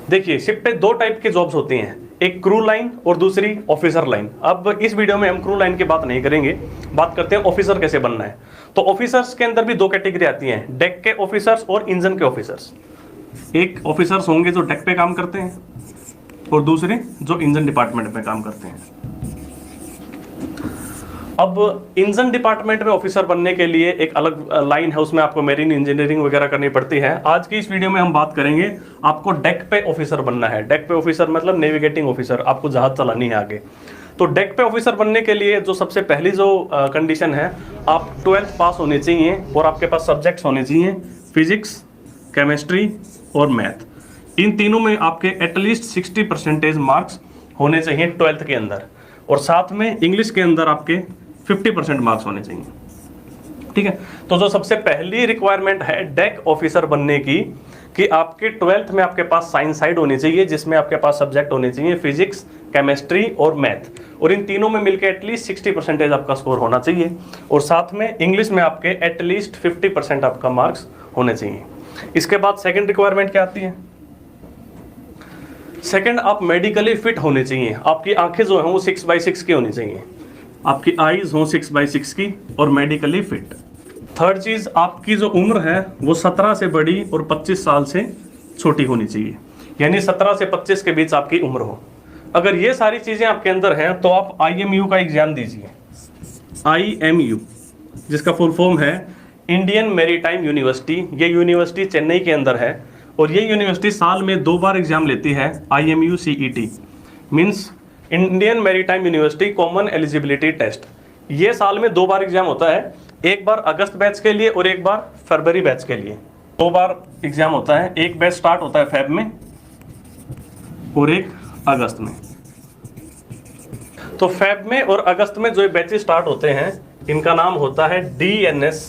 देखिए शिप पे दो टाइप के जॉब्स होती हैं, एक क्रू लाइन और दूसरी ऑफिसर लाइन। अब इस वीडियो में हम क्रू लाइन की बात नहीं करेंगे, बात करते हैं ऑफिसर कैसे बनना है। तो ऑफिसर्स के अंदर भी दो कैटेगरी आती हैं, डेक के ऑफिसर्स और इंजन के ऑफिसर्स। एक ऑफिसर्स होंगे जो डेक पे काम करते हैं और दूसरे जो इंजन डिपार्टमेंट में काम करते हैं। अब इंजन डिपार्टमेंट में ऑफिसर बनने के लिए एक अलग लाइन है, उसमें आपको मेरीन इंजीनियरिंग वगैरह करनी पड़ती है। आज की इस वीडियो में हम बात करेंगे आपको डेक पे ऑफिसर बनना है। डेक पे ऑफिसर मतलब नेविगेटिंग ऑफिसर, आपको जहाज चलानी है आगे। तो डेक पे ऑफिसर बनने के लिए जो सबसे पहली जो कंडीशन है, आप 12th पास होने चाहिए और आपके पास सब्जेक्ट्स होने चाहिए फिजिक्स, केमिस्ट्री और मैथ। इन तीनों में आपके एटलीस्ट 60% मार्क्स होने चाहिए 12th के अंदर, और साथ में इंग्लिश के अंदर आपके 50% मार्क्स होने चाहिए। ठीक है, तो जो सबसे पहली रिक्वायरमेंट है डेक ऑफिसर बनने की, कि आपके 12th में आपके पास साइंस साइड होनी चाहिए, जिसमें आपके पास सब्जेक्ट होने चाहिए फिजिक्स, केमिस्ट्री और मैथ, और इन तीनों में मिलकर एटलीस्ट 60% आपका स्कोर होना चाहिए, और साथ में इंग्लिश में आपके एटलीस्ट 50% आपका मार्क्स होने चाहिए। इसके बाद सेकेंड रिक्वायरमेंट क्या आती है? सेकेंड, आप मेडिकली फिट होने चाहिए। आपकी आंखें जो है वो 6/6 की होनी चाहिए, आपकी आईज हो 6/6 की और मेडिकली फिट। थर्ड चीज, आपकी जो उम्र है वो 17 से बड़ी और 25 साल से छोटी होनी चाहिए, यानी 17 से 25 के बीच आपकी उम्र हो। अगर ये सारी चीजें आपके अंदर हैं तो आप IMU का एग्जाम दीजिए। IMU जिसका फुल फॉर्म है इंडियन मैरीटाइम यूनिवर्सिटी। ये यूनिवर्सिटी चेन्नई के अंदर है और ये यूनिवर्सिटी साल में 2 बार एग्जाम लेती है। IMU CET means Indian Maritime University Common Eligibility Test. ये साल में 2 बार एग्जाम होता है, एक बार अगस्त बैच के लिए और एक बार फरवरी बैच के लिए। 2 बार एग्जाम होता है, एक बैच स्टार्ट होता है फेब में और एक अगस्त में। तो फेब में और अगस्त में जो बैचेस स्टार्ट होते हैं इनका नाम होता है DNS,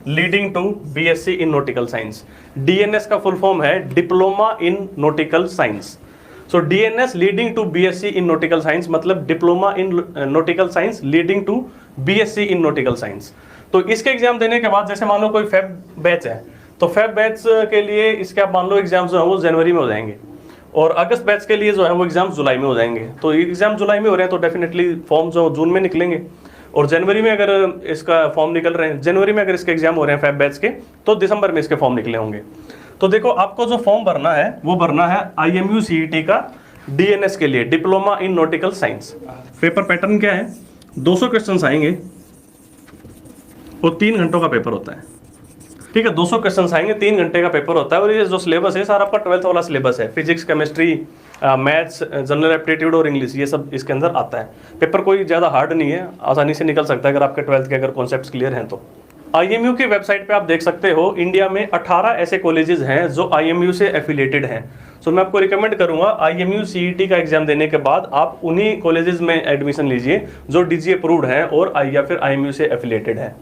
leading to BSc in nautical science. DNS का फुल फॉर्म है diploma in nautical science. So DNS leading to BSc in nautical science मतलब diploma in nautical science leading to BSc in nautical science. तो इसके exam देने के बाद, जैसे मान लो कोई फेब बैच है, तो फेब बैच के लिए इसके आप मान लो एग्जाम जो है वो जनवरी में हो जाएंगे, और अगस्त बैच के लिए जो है वो एग्जाम जुलाई में हो जाएंगे। तो एग्जाम जुलाई में हो रहे हैं तो डेफिनेटली फॉर्म जो जून में निकलेंगे, और जनवरी में अगर इसका फॉर्म निकल रहे हैं, जनवरी में अगर इसके एग्जाम हो रहे हैं फेब बैच के, तो दिसंबर में इसके फॉर्म निकले होंगे। तो देखो आपको जो फॉर्म भरना है वो भरना है IMU CET का DNS के लिए, diploma in nautical science. Paper pattern क्या है? 200 क्वेश्चंस आएंगे और 3 घंटों का पेपर होता है। ठीक है, 200 क्वेश्चंस आएंगे, 3 घंटे का पेपर होता है, और ये जो सिलेबस है सारा आपका 12th वाला सिलेबस है। Physics, chemistry, maths, general aptitude और इंग्लिश, ये सब इसके अंदर आता है। पेपर कोई ज़्यादा हार्ड नहीं है, आसानी से निकल सकता है अगर आपके 12th के अगर कॉन्सेप्ट्स क्लियर हैं तो। IMU की वेबसाइट पे आप देख सकते हो, इंडिया में 18 ऐसे कॉलेजेस हैं जो IMU से एफिलिएटेड हैं। सो मैं आपको रिकमेंड करूंगा IMU CET का एग्जाम देने के बाद आप उन्हीं कॉलेजेस में एडमिशन लीजिए जो DG अप्रूव्ड हैं और या फिर IMU से एफिलिएटेड है।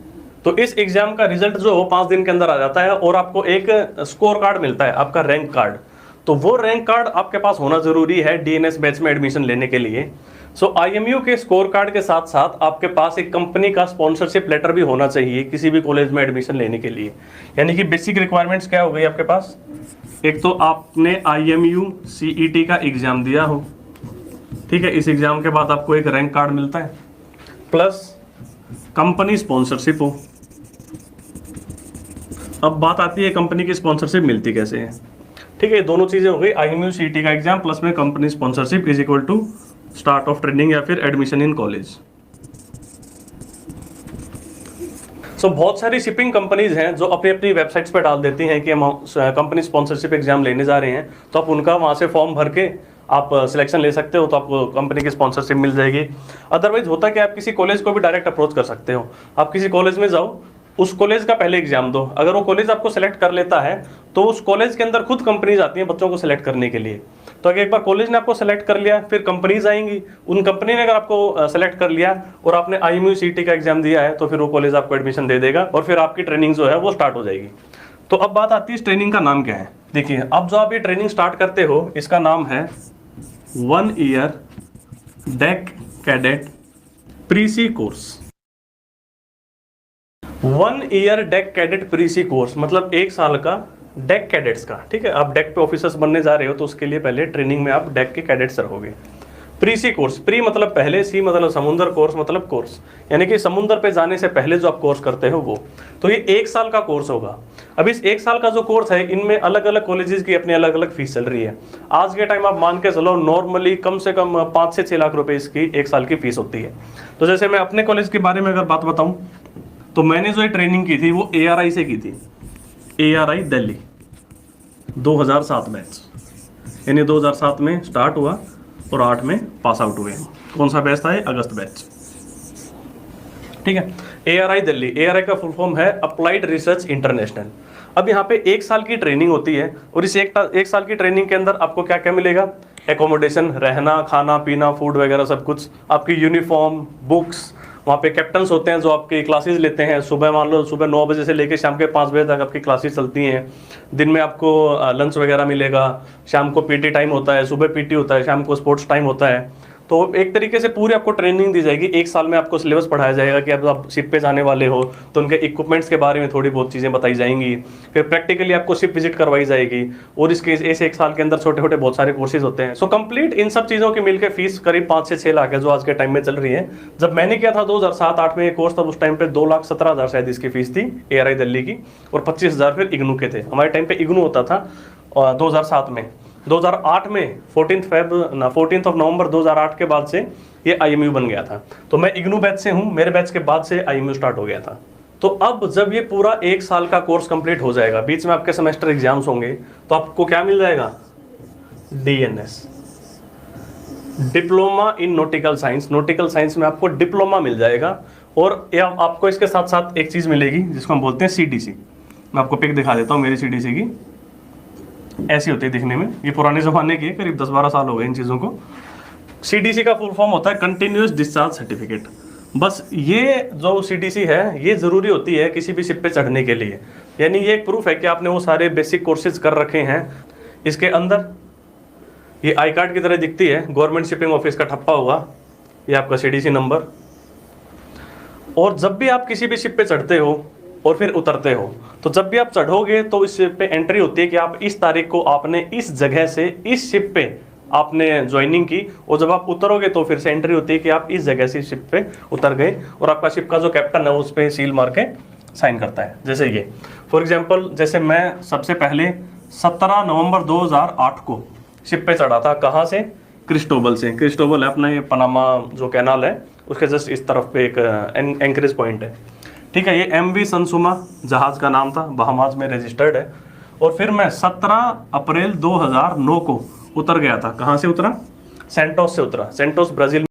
तो इस एग्जाम का रिजल्ट जो हो 5 दिन के अंदर आ जाता है, और आपको एक स्कोर कार्ड मिलता है, आपका रैंक कार्ड। तो वो रैंक कार्ड आपके पास होना जरूरी है DNS बैच में एडमिशन लेने के लिए। सो IMU के स्कोर कार्ड के साथ साथ आपके पास एक कंपनी का स्पॉन्सरशिप लेटर भी होना चाहिए किसी भी कॉलेज में एडमिशन लेने के लिए। यानी कि बेसिक रिक्वायरमेंट्स क्या हो गई आपके पास? एक तो आपने IMU CET का एग्जाम दिया हो, ठीक है, इस एग्जाम के बाद आपको एक रैंक कार्ड मिलता है, प्लस कंपनी स्पॉन्सरशिप हो। अब बात आती है कंपनी की स्पॉन्सरशिप मिलती कैसे है। ठीक है, दोनों चीजें हो गई, IMU CET का एग्जाम प्लस में company sponsorship is equal to start of training या फिर एडमिशन इन कॉलेज। सो बहुत सारी शिपिंग कंपनीज हैं जो अपनी अपनी वेबसाइट्स पे डाल देती हैं कि हम कंपनी स्पॉन्सरशिप एग्जाम लेने जा रहे हैं, तो आप उनका वहां से फॉर्म भर के आप सिलेक्शन ले सकते हो, तो आपको कंपनी की स्पॉन्सरशिप मिल जाएगी। अदरवाइज होता है कि आप किसी कॉलेज को भी डायरेक्ट अप्रोच कर सकते हो। आप किसी कॉलेज में जाओ, उस कॉलेज का पहले एग्जाम दो, अगर वो कॉलेज आपको सेलेक्ट कर लेता है तो उस कॉलेज के अंदर खुद कंपनीज आती हैं बच्चों को सेलेक्ट करने के लिए। तो अगर एक बार कॉलेज ने आपको सेलेक्ट कर लिया, फिर कंपनीज आएंगी, उन कंपनी ने अगर आपको सेलेक्ट कर लिया और आपने IMU CET का एग्जाम दिया है, तो फिर वो कॉलेज आपको एडमिशन दे देगा और फिर आपकी ट्रेनिंग जो है वो स्टार्ट हो जाएगी। तो अब बात आती है इस ट्रेनिंग का नाम क्या है। देखिए, अब जो आप ये ट्रेनिंग स्टार्ट करते हो इसका नाम है 1 year deck cadet pre-sea course. 1 year deck cadet pre-sea course मतलब 1 साल का डेक कैडेट्स का, ठीक है। आप डेक पे ऑफिसर्स बनने जा रहे हो तो उसके लिए पहले ट्रेनिंग में आप डेक के कैडेट्स रहोगे। प्री सी कोर्स, प्री मतलब पहले, सी मतलब समुद्र, कोर्स मतलब कोर्स, यानी कि समुद्र पे जाने से पहले जो आप कोर्स करते हो वो। तो ये 1 साल का कोर्स होगा। अब इस 1 साल का जो कोर्स है, इनमें अलग अलग कॉलेजेस की अपनी अलग अलग फीस चल रही है। आज के टाइम आप मान के चलो नॉर्मली कम से कम 5 से 6 लाख रुपए इसकी 1 साल की फीस होती है। तो जैसे मैं अपने कॉलेज के बारे में अगर बात बताऊं, तो मैंने जो ट्रेनिंग की थी वो ARI से की थी, ARI दिल्ली 2007 बैच, यानी 2007 में स्टार्ट हुआ और 8 में पास आउट हुए। कौन सा बैच था ये? अगस्त बैच, ठीक है। ARI दिल्ली, ARI का फुल फॉर्म है अप्लाइड रिसर्च इंटरनेशनल। अब यहाँ पे 1 साल की ट्रेनिंग होती है और इस एक साल की ट्रेनिंग के अंदर आपको क्या क्या मिलेगा? एकोमोडेशन, रहना, खाना पीना, फूड वगैरह सब कुछ, आपकी यूनिफॉर्म, बुक्स, वहाँ पे कैप्टन्स होते हैं जो आपकी क्लासेस लेते हैं। सुबह मान लो सुबह 9 बजे से लेकर शाम के 5 बजे तक आपकी क्लासेस चलती हैं। दिन में आपको लंच वगैरह मिलेगा, शाम को PT टाइम होता है, सुबह PT होता है, शाम को स्पोर्ट्स टाइम होता है। तो एक तरीके से पूरी आपको ट्रेनिंग दी जाएगी। 1 साल में आपको सिलेबस पढ़ाया जाएगा कि अब आप शिप पे जाने वाले हो तो उनके इक्विपमेंट्स के बारे में थोड़ी बहुत चीज़ें बताई जाएंगी। फिर प्रैक्टिकली आपको शिप विजिट करवाई जाएगी और इसके इस 1 साल के अंदर छोटे छोटे बहुत सारे कोर्सेज होते हैं। सो कंप्लीट इन सब चीज़ों की मिलकर फीस करीब 5 से 6 लाख है जो आज के टाइम में चल रही है। जब मैंने किया था 2007-8 में ये कोर्स, तब उस टाइम पे 2,17,000 शायद इसकी फीस थी ARI दिल्ली की, और 25,000 फिर इग्नू के थे। हमारे टाइम पे इग्नू होता था 2007 में। 2008 में 14 नवंबर 2008 के बाद से ये IMU बन गया था। तो मैं इग्नू बैच से हूँ, मेरे बैच के बाद से IMU स्टार्ट हो गया था। तो अब जब ये पूरा 1 साल का कोर्स कंप्लीट हो जाएगा, बीच में आपके सेमेस्टर एग्जाम्स होंगे, तो आपको क्या मिल जाएगा? DNS, diploma in nautical science. Nautical science में आपको डिप्लोमा मिल जाएगा। और आपको इसके साथ साथ एक चीज़ मिलेगी जिसको हम बोलते हैं CDC। मैं आपको पिक दिखा देता हूँ मेरी CDC की। ऐसी होती है दिखने में, ये पुराने ज़माने की है, करीब 10-12 साल हो गए इन चीज़ों को। CDC का फुल फॉर्म होता है कंटिन्यूस डिस्चार्ज सर्टिफिकेट। बस ये जो CDC है ये ज़रूरी होती है किसी भी शिप पे चढ़ने के लिए, यानी ये एक प्रूफ है कि आपने वो सारे बेसिक कोर्सेज कर रखे हैं। इसके अंदर ये आई कार्ड की तरह दिखती है, गवर्नमेंट शिपिंग ऑफिस का ठप्पा हुआ, ये आपका CDC नंबर। और जब भी आप किसी भी शिप पे चढ़ते हो और फिर उतरते हो, तो जब भी आप चढ़ोगे तो इस शिप पे एंट्री होती है कि आप इस तारीख को आपने इस जगह से इस शिप पे आपने ज्वाइनिंग की, और जब आप उतरोगे तो फिर से एंट्री होती है कि आप इस जगह से शिप पे उतर गए, और आपका शिप का जो कैप्टन है उस पर सील मार के साइन करता है। जैसे ये फॉर एग्जाम्पल, जैसे मैं सबसे पहले 17 नवंबर 2008 को शिप पे चढ़ा था। कहाँ से? क्रिस्टोबल से। क्रिस्टोबल है अपना ये पनामा जो कैनाल है उसके जस्ट इस तरफ पे एक एंकरेज पॉइंट है, ठीक है। ये MV संसुमा जहाज का नाम था, बहामास में रजिस्टर्ड है। और फिर मैं 17 अप्रैल 2009 को उतर गया था। कहाँ से उतरा? सेंटोस से उतरा। CentOS Brazil